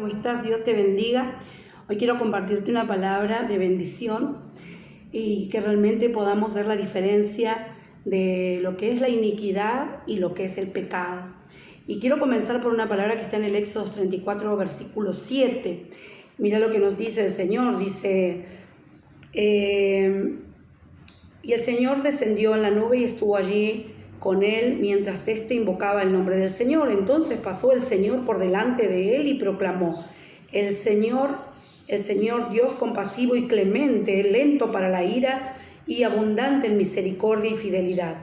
estás? Dios te bendiga. Hoy quiero compartirte una palabra de bendición y que realmente podamos ver la diferencia de lo que es la iniquidad y lo que es el pecado. Y quiero comenzar por una palabra que está en el Éxodo 34, versículo 7. Mira lo que nos dice el Señor, dice... y el Señor descendió en la nube y estuvo allí con él mientras éste invocaba el nombre del Señor. Entonces pasó el Señor por delante de él y proclamó: el Señor Dios compasivo y clemente, lento para la ira y abundante en misericordia y fidelidad,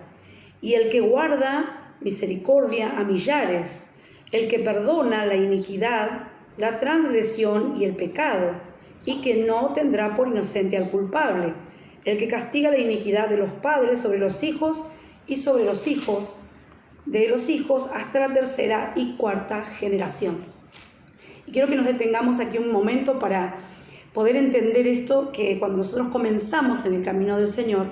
y el que guarda misericordia a millares, el que perdona la iniquidad, la transgresión y el pecado, y que no tendrá por inocente al culpable, el que castiga la iniquidad de los padres sobre los hijos y sobre los hijos de los hijos hasta la tercera y cuarta generación. Y quiero que nos detengamos aquí un momento para poder entender esto, que cuando nosotros comenzamos en el camino del Señor,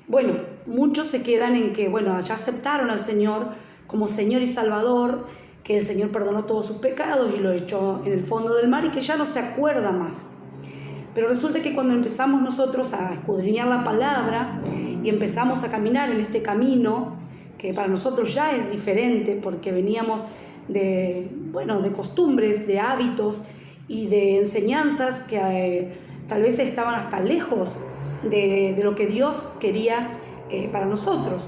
bueno, muchos se quedan en que, bueno, ya aceptaron al Señor como Señor y Salvador, que el Señor perdonó todos sus pecados y lo echó en el fondo del mar y que ya no se acuerda más. Pero resulta que cuando empezamos nosotros a escudriñar la palabra y empezamos a caminar en este camino, que para nosotros ya es diferente porque veníamos de costumbres, de hábitos y de enseñanzas que tal vez estaban hasta lejos de lo que Dios quería para nosotros.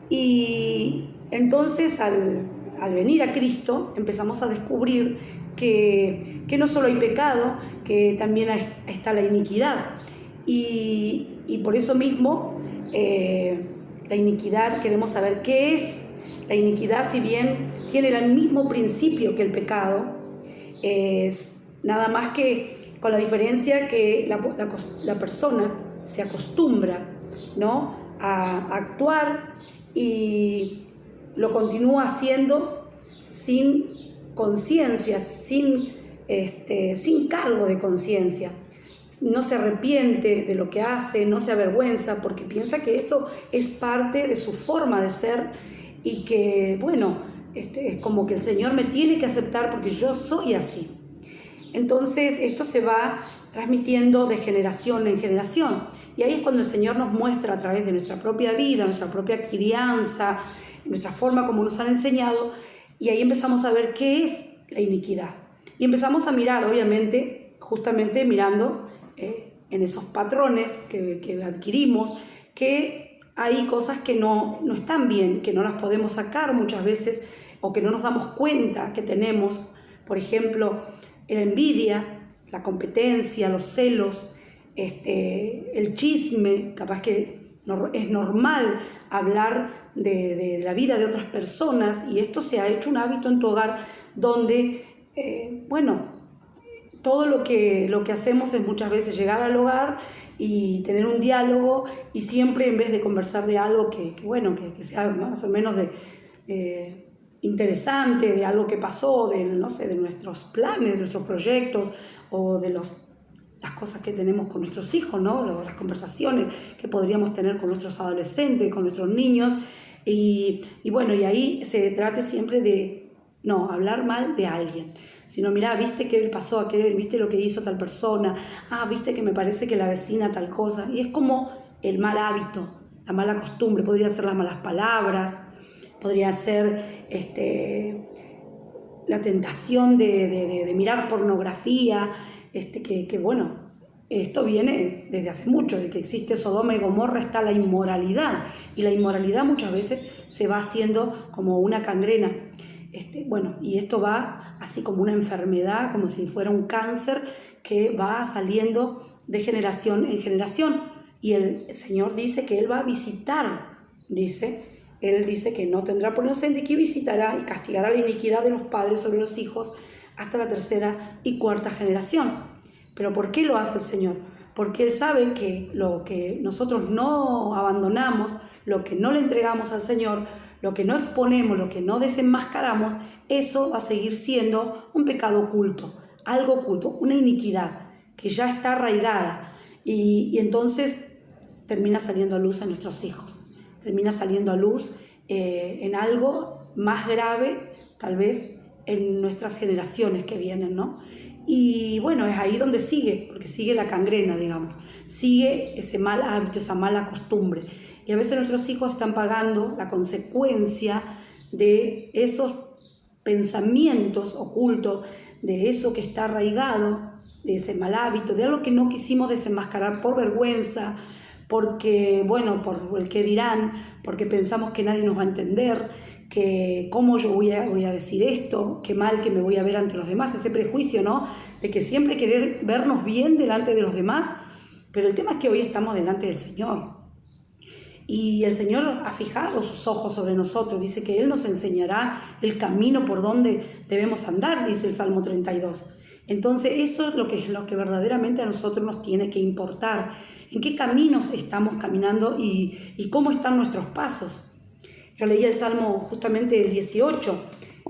Y entonces al venir a Cristo empezamos a descubrir que no solo hay pecado, que también está la iniquidad. Y por eso mismo la iniquidad, queremos saber qué es la iniquidad. Si bien tiene el mismo principio que el pecado, es nada más que con la diferencia que la persona se acostumbra, ¿no?, a actuar y lo continúa haciendo sin conciencia, sin cargo de conciencia. No se arrepiente de lo que hace, no se avergüenza porque piensa que esto es parte de su forma de ser y que, es como que el Señor me tiene que aceptar porque yo soy así. Entonces esto se va transmitiendo de generación en generación. Y ahí es cuando el Señor nos muestra a través de nuestra propia vida, nuestra propia crianza, nuestra forma como nos han enseñado, y ahí empezamos a ver qué es la iniquidad. Y empezamos a mirar, obviamente, justamente mirando en esos patrones que adquirimos, que hay cosas que no están bien, que no las podemos sacar muchas veces o que no nos damos cuenta que tenemos. Por ejemplo, la envidia, la competencia, los celos, el chisme. Capaz que es normal hablar de la vida de otras personas y esto se ha hecho un hábito en tu hogar donde, todo lo que hacemos es muchas veces llegar al hogar y tener un diálogo y siempre en vez de conversar de algo que sea más o menos interesante, de algo que pasó, de nuestros planes, nuestros proyectos o de las cosas que tenemos con nuestros hijos, ¿no?, las conversaciones que podríamos tener con nuestros adolescentes, con nuestros niños, y ahí se trate siempre de no hablar mal de alguien, sino mirá, viste qué pasó aquel, viste lo que hizo tal persona, viste que me parece que la vecina tal cosa, y es como el mal hábito, la mala costumbre. Podría ser las malas palabras, podría ser la tentación de mirar pornografía, esto viene desde hace mucho, de que existe Sodoma y Gomorra está la inmoralidad, y la inmoralidad muchas veces se va haciendo como una gangrena, y esto va así como una enfermedad, como si fuera un cáncer que va saliendo de generación en generación, y el Señor dice que Él va a visitar, Él dice que no tendrá por inocente, que visitará y castigará la iniquidad de los padres sobre los hijos hasta la tercera y cuarta generación. ¿Pero por qué lo hace el Señor? Porque Él sabe que lo que nosotros no abandonamos, lo que no le entregamos al Señor, lo que no exponemos, lo que no desenmascaramos, eso va a seguir siendo un pecado oculto, algo oculto, una iniquidad que ya está arraigada y entonces termina saliendo a luz a nuestros hijos, termina saliendo a luz en algo más grave, tal vez, en nuestras generaciones que vienen, ¿no? Y bueno, es ahí donde sigue, porque sigue la gangrena, digamos, sigue ese mal hábito, esa mala costumbre. Y a veces nuestros hijos están pagando la consecuencia de esos pensamientos ocultos, de eso que está arraigado, de ese mal hábito, de algo que no quisimos desenmascarar por vergüenza, porque, bueno, por el qué dirán, porque pensamos que nadie nos va a entender, que cómo yo voy a decir esto, qué mal que me voy a ver ante los demás, ese prejuicio, ¿no? De que siempre querer vernos bien delante de los demás, pero el tema es que hoy estamos delante del Señor. Y el Señor ha fijado sus ojos sobre nosotros, dice que Él nos enseñará el camino por donde debemos andar, dice el Salmo 32. Entonces eso es lo que verdaderamente a nosotros nos tiene que importar, en qué caminos estamos caminando y cómo están nuestros pasos. Yo leí el Salmo justamente el 18,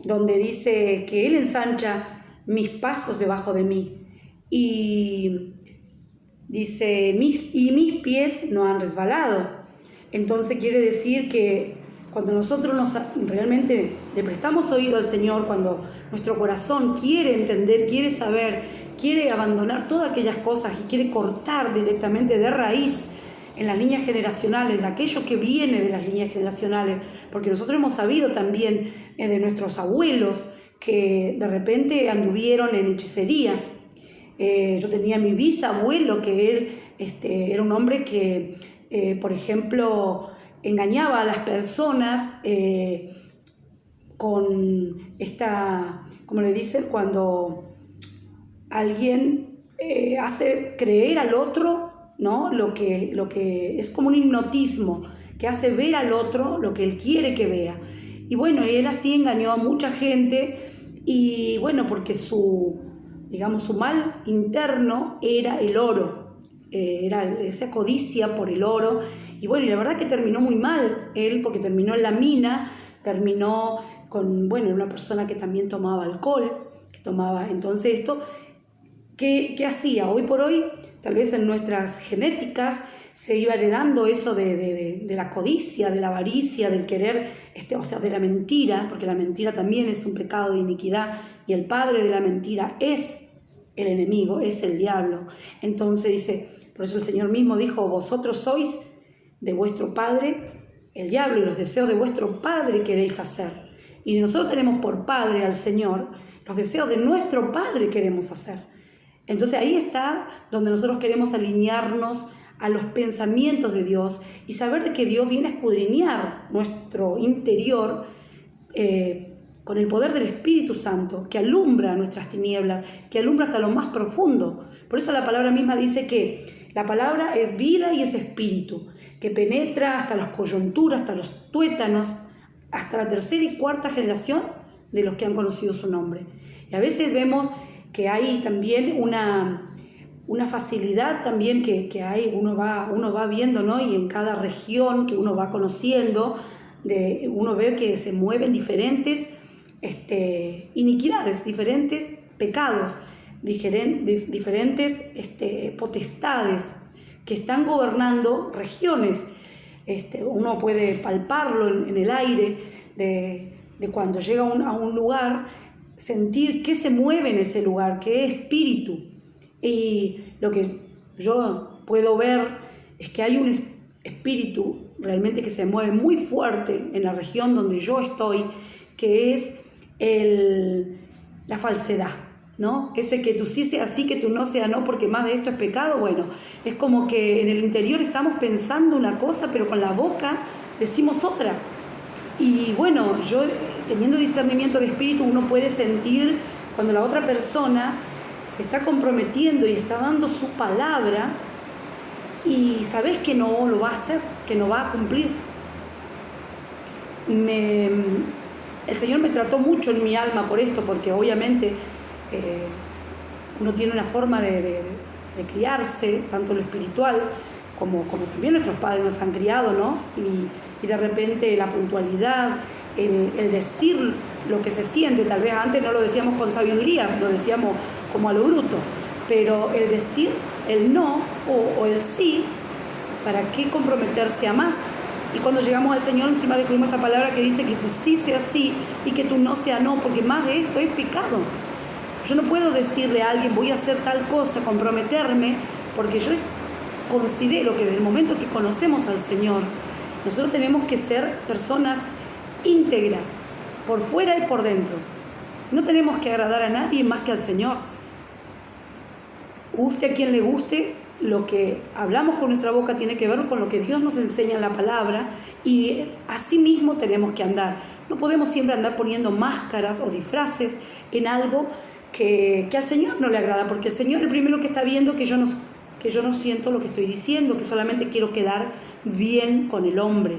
donde dice que Él ensancha mis pasos debajo de mí y dice, mis pies no han resbalado. Entonces quiere decir que cuando nosotros realmente le prestamos oído al Señor, cuando nuestro corazón quiere entender, quiere saber, quiere abandonar todas aquellas cosas y quiere cortar directamente de raíz en las líneas generacionales, aquello que viene de las líneas generacionales, porque nosotros hemos sabido también de nuestros abuelos que de repente anduvieron en hechicería. Yo tenía mi bisabuelo, que él era un hombre que, por ejemplo, engañaba a las personas con esta, como le dicen, cuando alguien hace creer al otro, ¿no? Lo que es como un hipnotismo, que hace ver al otro lo que él quiere que vea. Y bueno, él así engañó a mucha gente y bueno, porque su mal interno era el oro, era esa codicia por el oro. Y bueno, y la verdad que terminó muy mal él, porque terminó en la mina, terminó con, bueno, una persona que también tomaba alcohol, entonces esto, ¿qué hacía? Hoy por hoy, tal vez en nuestras genéticas se iba heredando eso de la codicia, de la avaricia, del querer, o sea, de la mentira, porque la mentira también es un pecado de iniquidad y el padre de la mentira es el enemigo, es el diablo. Entonces dice, por eso el Señor mismo dijo, vosotros sois de vuestro padre el diablo y los deseos de vuestro padre queréis hacer. Y nosotros tenemos por padre al Señor, los deseos de nuestro padre queremos hacer. Entonces ahí está donde nosotros queremos alinearnos a los pensamientos de Dios y saber de que Dios viene a escudriñar nuestro interior con el poder del Espíritu Santo, que alumbra nuestras tinieblas, que alumbra hasta lo más profundo. Por eso la palabra misma dice que la palabra es vida y es espíritu, que penetra hasta las coyunturas, hasta los tuétanos, hasta la tercera y cuarta generación de los que han conocido su nombre. Y a veces vemos que hay también una facilidad también que hay, uno va viendo, ¿no? Y en cada región que uno va conociendo, uno ve que se mueven diferentes iniquidades, diferentes pecados, diferentes potestades que están gobernando regiones. Uno puede palparlo en el aire de cuando llega a un lugar, sentir qué se mueve en ese lugar, qué espíritu. Y lo que yo puedo ver es que hay un espíritu realmente que se mueve muy fuerte en la región donde yo estoy, que es la falsedad, ¿no? Ese que tú sí sea sí, que tú no sea no, porque más de esto es pecado. Bueno, es como que en el interior estamos pensando una cosa, pero con la boca decimos otra. Y bueno, yo teniendo discernimiento de espíritu, uno puede sentir cuando la otra persona se está comprometiendo y está dando su palabra y sabes que no lo va a hacer, que no va a cumplir. El Señor me trató mucho en mi alma por esto, porque obviamente uno tiene una forma de criarse, tanto lo espiritual como también nuestros padres nos han criado, ¿no? Y de repente la puntualidad, el decir lo que se siente, tal vez antes no lo decíamos con sabiduría, lo decíamos como a lo bruto, pero el decir el no o el sí, ¿para qué comprometerse a más? Y cuando llegamos al Señor, encima descubrimos esta palabra que dice que tu sí sea sí y que tu no sea no, porque más de esto es pecado. Yo no puedo decirle a alguien, voy a hacer tal cosa, comprometerme, porque yo considero que desde el momento que conocemos al Señor, nosotros tenemos que ser personas íntegras, por fuera y por dentro. No tenemos que agradar a nadie más que al Señor. Guste a quien le guste, lo que hablamos con nuestra boca tiene que ver con lo que Dios nos enseña en la palabra, y así mismo tenemos que andar. No podemos siempre andar poniendo máscaras o disfraces en algo que al Señor no le agrada, porque el Señor es el primero que está viendo que yo no siento lo que estoy diciendo, que solamente quiero quedar bien con el hombre.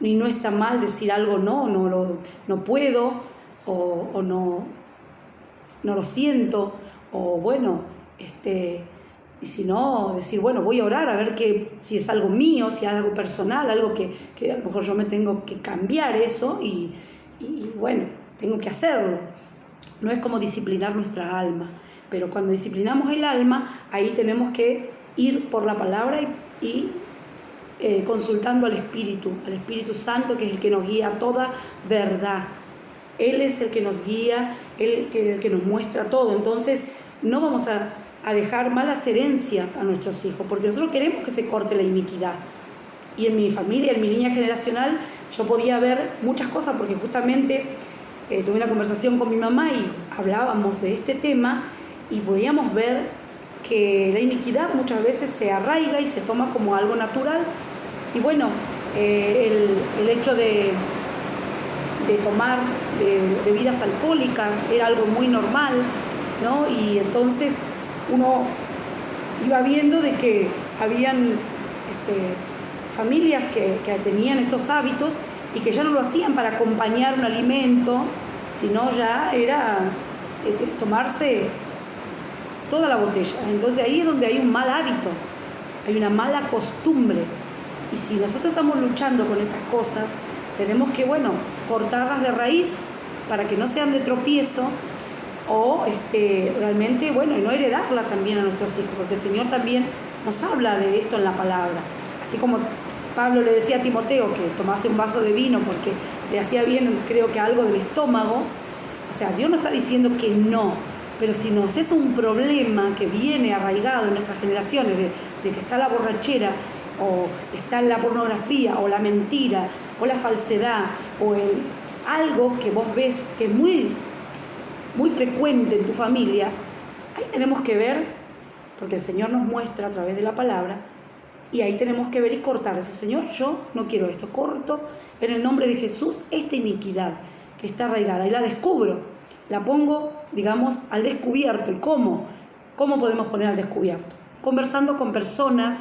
Y no está mal decir algo, no puedo, o no lo siento, o bueno, y si no, decir, bueno, voy a orar a ver si es algo mío, si es algo personal, algo que a lo mejor yo me tengo que cambiar eso, y bueno, tengo que hacerlo. No es como disciplinar nuestra alma, pero cuando disciplinamos el alma, ahí tenemos que ir por la palabra y consultando al Espíritu Santo, que es el que nos guía a toda verdad. Él es el que nos guía, el que nos muestra todo. Entonces no vamos a dejar malas herencias a nuestros hijos, porque nosotros queremos que se corte la iniquidad. Y en mi familia, en mi línea generacional, yo podía ver muchas cosas, porque justamente tuve una conversación con mi mamá y hablábamos de este tema, y podíamos ver que la iniquidad muchas veces se arraiga y se toma como algo natural. Y bueno, el hecho de tomar bebidas alcohólicas era algo muy normal, ¿no? Y entonces uno iba viendo de que habían familias que tenían estos hábitos y que ya no lo hacían para acompañar un alimento, sino ya era tomarse toda la botella. Entonces ahí es donde hay un mal hábito, hay una mala costumbre. Y si nosotros estamos luchando con estas cosas, tenemos que, cortarlas de raíz para que no sean de tropiezo, o realmente, y no heredarlas también a nuestros hijos, porque el Señor también nos habla de esto en la palabra. Así como Pablo le decía a Timoteo que tomase un vaso de vino porque le hacía bien, creo que algo del estómago. O sea, Dios no está diciendo que no, pero si nos es un problema que viene arraigado en nuestras generaciones, de que está la borrachera, o está la pornografía, o la mentira, o la falsedad, o algo que vos ves que es muy, muy frecuente en tu familia, ahí tenemos que ver, porque el Señor nos muestra a través de la palabra, y ahí tenemos que ver y cortar. Ese Señor, yo no quiero esto, corto en el nombre de Jesús esta iniquidad que está arraigada, y la descubro, la pongo, digamos, al descubierto. ¿Y cómo podemos poner al descubierto? Conversando con personas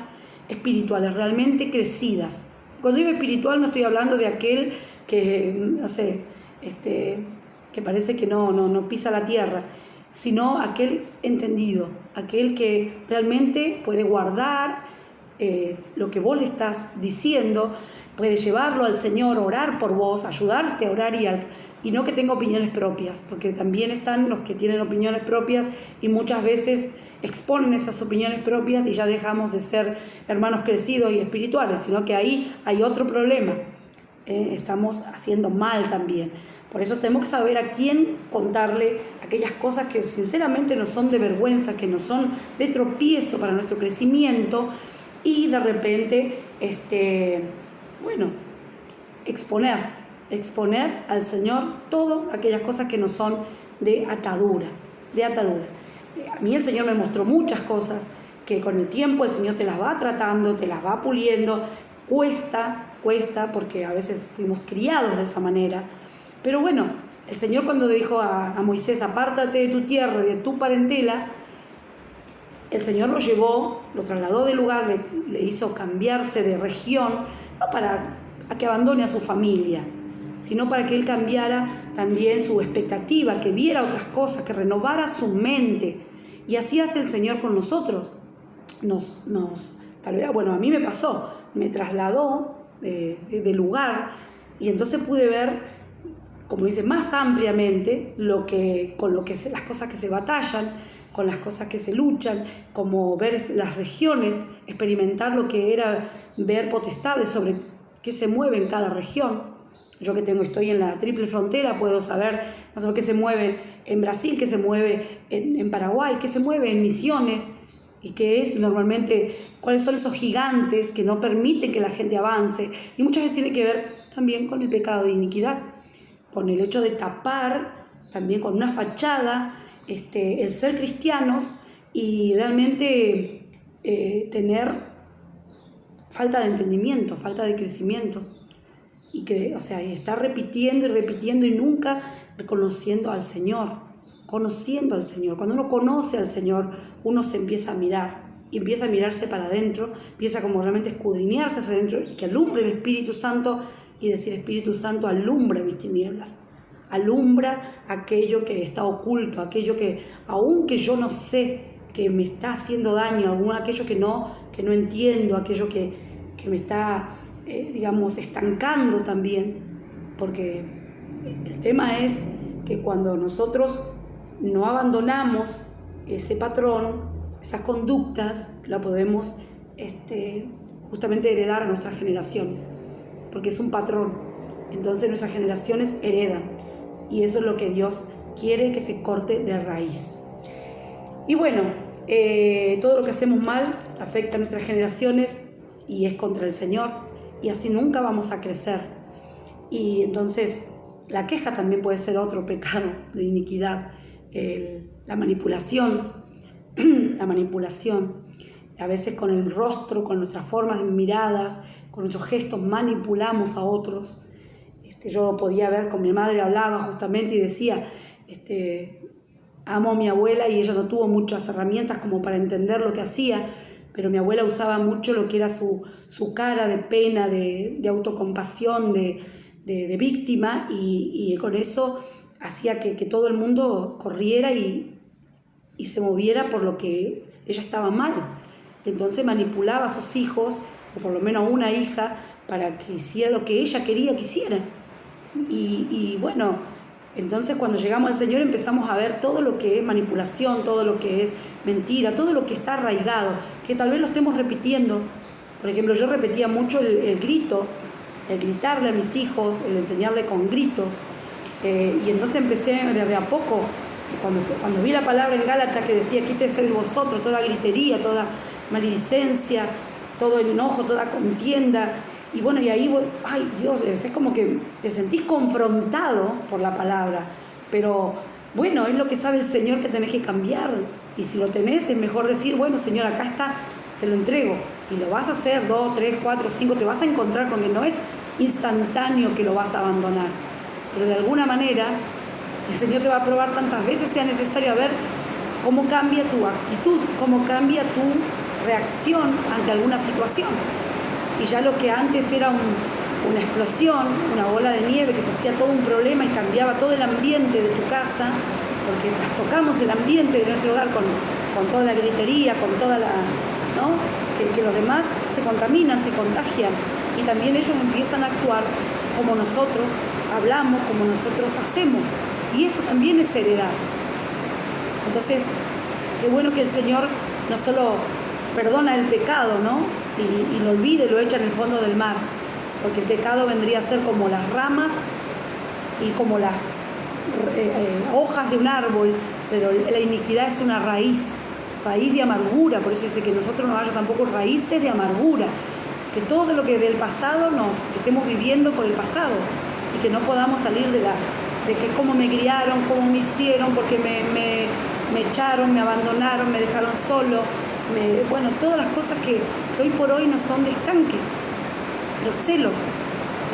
espirituales, realmente crecidas. Cuando digo espiritual no estoy hablando de aquel que, no sé, que parece que no pisa la tierra, sino aquel entendido, aquel que realmente puede guardar lo que vos le estás diciendo, puede llevarlo al Señor, orar por vos, ayudarte a orar, y no que tenga opiniones propias, porque también están los que tienen opiniones propias y muchas veces exponen esas opiniones propias y ya dejamos de ser hermanos crecidos y espirituales, sino que ahí hay otro problema. Estamos haciendo mal también. Por eso tenemos que saber a quién contarle aquellas cosas que sinceramente nos son de vergüenza, que nos son de tropiezo para nuestro crecimiento, y de repente, exponer al Señor todas aquellas cosas que nos son de atadura. A mí el Señor me mostró muchas cosas que con el tiempo el Señor te las va tratando, te las va puliendo. Cuesta, porque a veces fuimos criados de esa manera. Pero bueno, el Señor cuando dijo a Moisés, apártate de tu tierra y de tu parentela, el Señor lo llevó, lo trasladó de lugar, le hizo cambiarse de región, no para que abandone a su familia, sino para que él cambiara también su expectativa, que viera otras cosas, que renovara su mente. Y así hace el Señor con nosotros. Tal vez, a mí me pasó, me trasladó de lugar, y entonces pude ver como dice, más ampliamente las cosas que se batallan, con las cosas que se luchan, como ver las regiones, experimentar lo que era ver potestades sobre qué se mueve en cada región. Yo que estoy en la triple frontera, puedo saber más o menos qué se mueve en Brasil, qué se mueve en Paraguay, qué se mueve en Misiones, y qué es normalmente, cuáles son esos gigantes que no permiten que la gente avance. Y muchas veces tiene que ver también con el pecado de iniquidad, con el hecho de tapar, también con una fachada, el ser cristianos y realmente tener falta de entendimiento, falta de crecimiento. Y estar repitiendo y repitiendo y nunca reconociendo al Señor, conociendo al Señor. Cuando uno conoce al Señor, uno se empieza a mirar, y empieza a mirarse para adentro, empieza como realmente a escudriñarse hacia adentro, y que alumbre el Espíritu Santo, y decir: Espíritu Santo, alumbra mis tinieblas, alumbra aquello que está oculto, aquello que, aunque yo no sé, que me está haciendo daño, aquello que no entiendo, aquello que me está, estancando también, porque el tema es que cuando nosotros no abandonamos ese patrón, esas conductas, la podemos justamente heredar a nuestras generaciones, porque es un patrón. Entonces nuestras generaciones heredan, y eso es lo que Dios quiere, que se corte de raíz. Y bueno, todo lo que hacemos mal afecta a nuestras generaciones y es contra el Señor, y así nunca vamos a crecer. Y entonces la queja también puede ser otro pecado de iniquidad, la manipulación, a veces con el rostro, con nuestras formas de miradas, con nuestros gestos manipulamos a otros. Yo podía ver, con mi madre hablaba justamente y decía, amo a mi abuela, y ella no tuvo muchas herramientas como para entender lo que hacía, pero mi abuela usaba mucho lo que era su cara de pena, de autocompasión, de víctima, y con eso hacía que todo el mundo corriera y se moviera por lo que ella estaba mal. Entonces manipulaba a sus hijos, o por lo menos a una hija, para que hiciera lo que ella quería que hicieran. Y bueno, entonces cuando llegamos al Señor empezamos a ver todo lo que es manipulación, todo lo que es mentira, todo lo que está arraigado, que tal vez lo estemos repitiendo. Por ejemplo, yo repetía mucho el grito, el gritarle a mis hijos, el enseñarle con gritos, y entonces empecé de a poco, cuando vi la palabra en Gálatas que decía: quítese de vosotros toda gritería, toda maledicencia, todo enojo, toda contienda. Y bueno, y ahí, ay Dios, es como que te sentís confrontado por la palabra, pero bueno, es lo que sabe el Señor que tenés que cambiar, y si lo tenés es mejor decir: bueno Señor, acá está, te lo entrego, y lo vas a hacer 2, 3, 4, 5, te vas a encontrar con que no es instantáneo que lo vas a abandonar, pero de alguna manera el Señor te va a probar tantas veces sea necesario, a ver cómo cambia tu actitud, cómo cambia tu reacción ante alguna situación. Y ya lo que antes era una explosión, una bola de nieve que se hacía todo un problema y cambiaba todo el ambiente de tu casa, porque trastocamos el ambiente de nuestro hogar con toda la gritería, con toda la... ¿no? Que los demás se contaminan, se contagian, y también ellos empiezan a actuar como nosotros hablamos, como nosotros hacemos, y eso también es heredar. Entonces, qué bueno que el Señor no solo perdona el pecado, ¿no? Y lo olvida y lo echa en el fondo del mar, porque el pecado vendría a ser como las ramas y como las hojas de un árbol, pero la iniquidad es una raíz de amargura. Por eso dice que nosotros no haya tampoco raíces de amargura, que todo lo que del pasado que estemos viviendo por el pasado, y que no podamos salir de que cómo me criaron, cómo me hicieron, porque me echaron, me abandonaron, me dejaron solo, bueno, todas las cosas que hoy por hoy no son de estanque. Los celos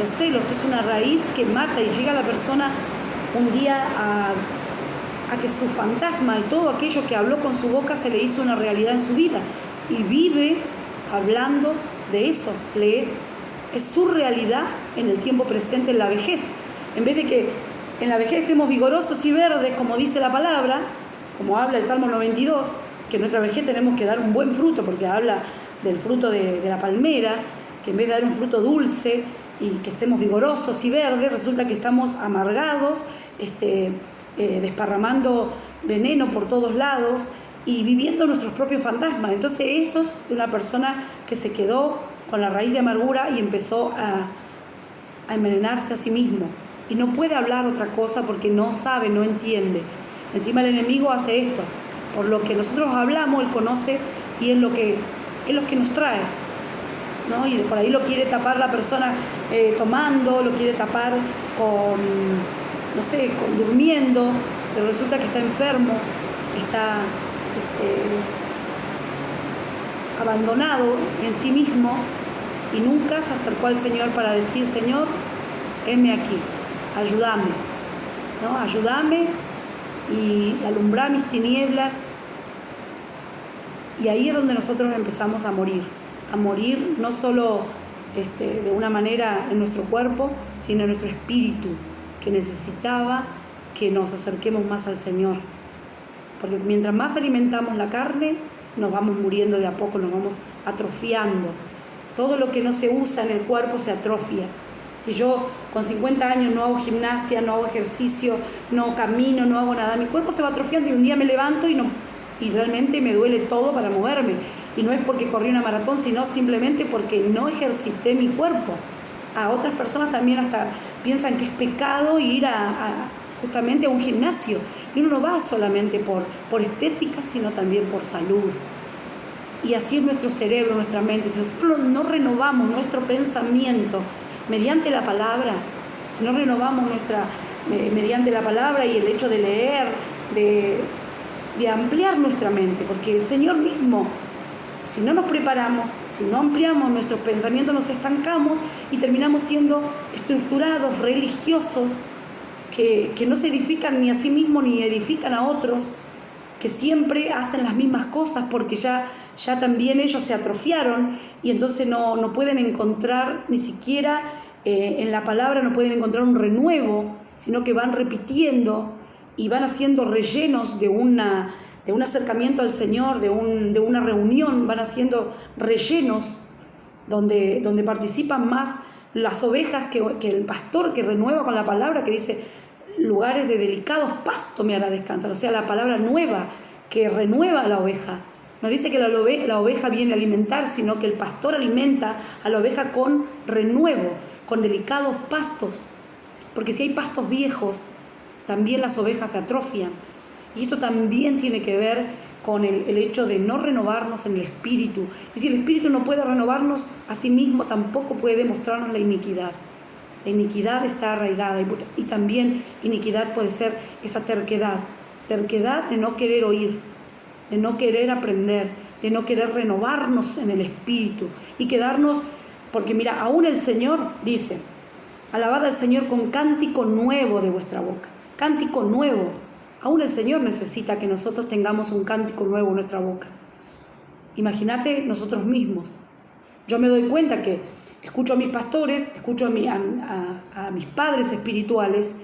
es una raíz que mata, y llega a la persona un día a que su fantasma y todo aquello que habló con su boca se le hizo una realidad en su vida, y vive hablando de eso, es su realidad en el tiempo presente, en la vejez. En vez de que en la vejez estemos vigorosos y verdes, como dice la palabra, como habla el Salmo 92, que en nuestra vejez tenemos que dar un buen fruto, porque habla del fruto de la palmera, que en vez de dar un fruto dulce que estemos vigorosos y verdes, resulta que estamos amargados, desparramando veneno por todos lados y viviendo nuestros propios fantasmas. Entonces eso es una persona que se quedó con la raíz de amargura y empezó a envenenarse a sí mismo. Y no puede hablar otra cosa porque no sabe, no entiende. Encima el enemigo hace esto. Por lo que nosotros hablamos, él conoce y es lo que nos trae, ¿no? Y por ahí lo quiere tapar la persona tomando, lo quiere tapar con durmiendo, pero resulta que está enfermo, está abandonado en sí mismo y nunca se acercó al Señor para decir: Señor, heme aquí, ayúdame, ¿no? Ayúdame y alumbra mis tinieblas. Y ahí es donde nosotros empezamos a morir no solo de una manera en nuestro cuerpo, sino en nuestro espíritu, que necesitaba que nos acerquemos más al Señor. Porque mientras más alimentamos la carne, nos vamos muriendo de a poco, nos vamos atrofiando. Todo lo que no se usa en el cuerpo se atrofia. Si yo con 50 años no hago gimnasia, no hago ejercicio, no camino, no hago nada, mi cuerpo se va atrofiando y un día me levanto y realmente me duele todo para moverme. Y no es porque corrí una maratón, sino simplemente porque no ejercité mi cuerpo. A otras personas también hasta piensan que es pecado ir justamente a un gimnasio. Y uno no va solamente por estética, sino también por salud. Y así es nuestro cerebro, nuestra mente. Si nosotros no renovamos nuestro pensamiento mediante la palabra, si no renovamos mediante la palabra y el hecho de leer, de ampliar nuestra mente, porque el Señor mismo, si no nos preparamos, si no ampliamos nuestros pensamientos, nos estancamos y terminamos siendo estructurados, religiosos, que no se edifican ni a sí mismos ni edifican a otros, que siempre hacen las mismas cosas porque ya también ellos se atrofiaron y entonces no pueden encontrar ni siquiera en la palabra, no pueden encontrar un renuevo, sino que van repitiendo y van haciendo rellenos de un acercamiento al Señor, de una reunión, van haciendo rellenos donde participan más las ovejas que el pastor que renueva con la palabra, que dice: lugares de delicados pastos me hará descansar. O sea, la palabra nueva que renueva a la oveja. No dice que la oveja viene a alimentar, sino que el pastor alimenta a la oveja con renuevo, con delicados pastos. Porque si hay pastos viejos, también las ovejas se atrofian. Y esto también tiene que ver con el hecho de no renovarnos en el espíritu. Y si el espíritu no puede renovarnos a sí mismo, tampoco puede mostrarnos la iniquidad. La iniquidad está arraigada y también iniquidad puede ser esa terquedad de no querer oír, de no querer aprender, de no querer renovarnos en el espíritu y quedarnos, porque mira, aún el Señor dice: alabad al Señor con cántico nuevo de vuestra boca. Cántico nuevo. Aún el Señor necesita que nosotros tengamos un cántico nuevo en nuestra boca. Imagínate nosotros mismos. Yo me doy cuenta que escucho a mis pastores, escucho a mis padres espirituales,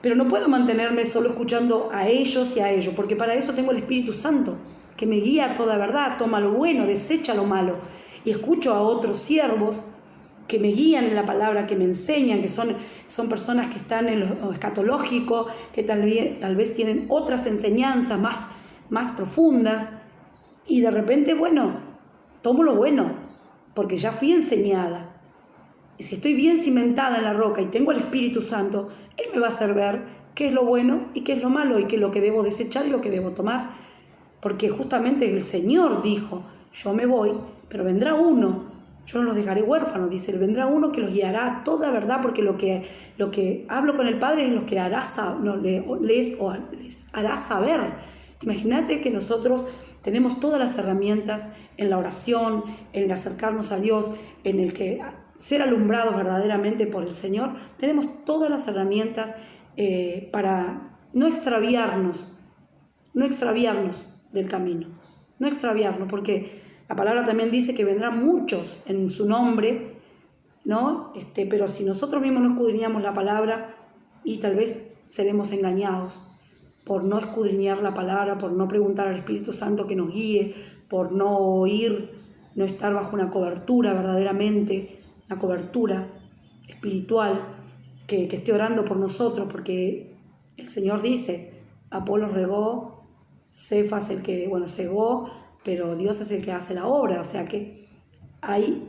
pero no puedo mantenerme solo escuchando a ellos y a ellos, porque para eso tengo el Espíritu Santo, que me guía a toda verdad, toma lo bueno, desecha lo malo. Y escucho a otros siervos que me guían en la palabra, que me enseñan, que son personas que están en lo escatológico, que tal vez tienen otras enseñanzas más profundas. Y de repente, tomo lo bueno, porque ya fui enseñada. Y si estoy bien cimentada en la roca y tengo el Espíritu Santo, Él me va a hacer ver qué es lo bueno y qué es lo malo y qué es lo que debo desechar y lo que debo tomar. Porque justamente el Señor dijo: yo me voy, pero vendrá uno, yo no los dejaré huérfanos, dice Él, vendrá uno que los guiará a toda verdad, porque lo que hablo con el Padre es lo que les hará saber. Imagínate que nosotros tenemos todas las herramientas en la oración, en el acercarnos a Dios, en el que ser alumbrados verdaderamente por el Señor. Tenemos todas las herramientas para no extraviarnos del camino, no extraviarnos, porque la palabra también dice que vendrán muchos en su nombre, ¿no? Pero si nosotros mismos no escudriñamos la palabra, y tal vez seremos engañados por no escudriñar la palabra, por no preguntar al Espíritu Santo que nos guíe, por no oír, no estar bajo una cobertura verdaderamente, una cobertura. espiritual que esté orando por nosotros, porque el Señor dice, Apolo regó, Cefas el que, cegó, pero Dios es el que hace la obra. O sea que hay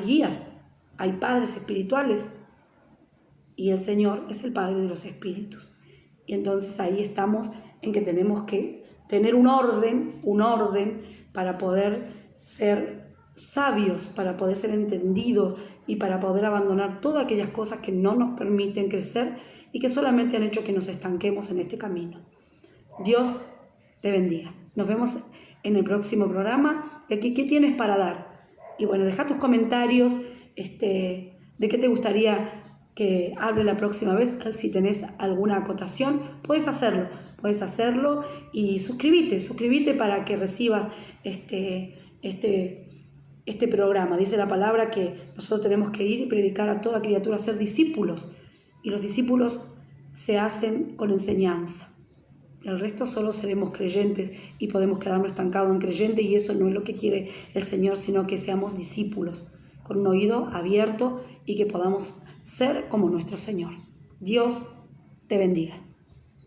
guías, hay padres espirituales, y el Señor es el Padre de los espíritus. Y entonces ahí estamos en que tenemos que tener un orden para poder ser sabios, para poder ser entendidos y para poder abandonar todas aquellas cosas que no nos permiten crecer y que solamente han hecho que nos estanquemos en este camino. Dios te bendiga. Nos vemos en el próximo programa. ¿Qué tienes para dar? Y bueno, deja tus comentarios de qué te gustaría que hable la próxima vez. Si tenés alguna acotación, puedes hacerlo y suscríbete para que recibas este programa. Dice la palabra que nosotros tenemos que ir y predicar a toda criatura, ser discípulos, y los discípulos se hacen con enseñanza. El resto solo seremos creyentes y podemos quedarnos estancados en creyentes, y eso no es lo que quiere el Señor, sino que seamos discípulos con un oído abierto y que podamos ser como nuestro Señor. Dios te bendiga.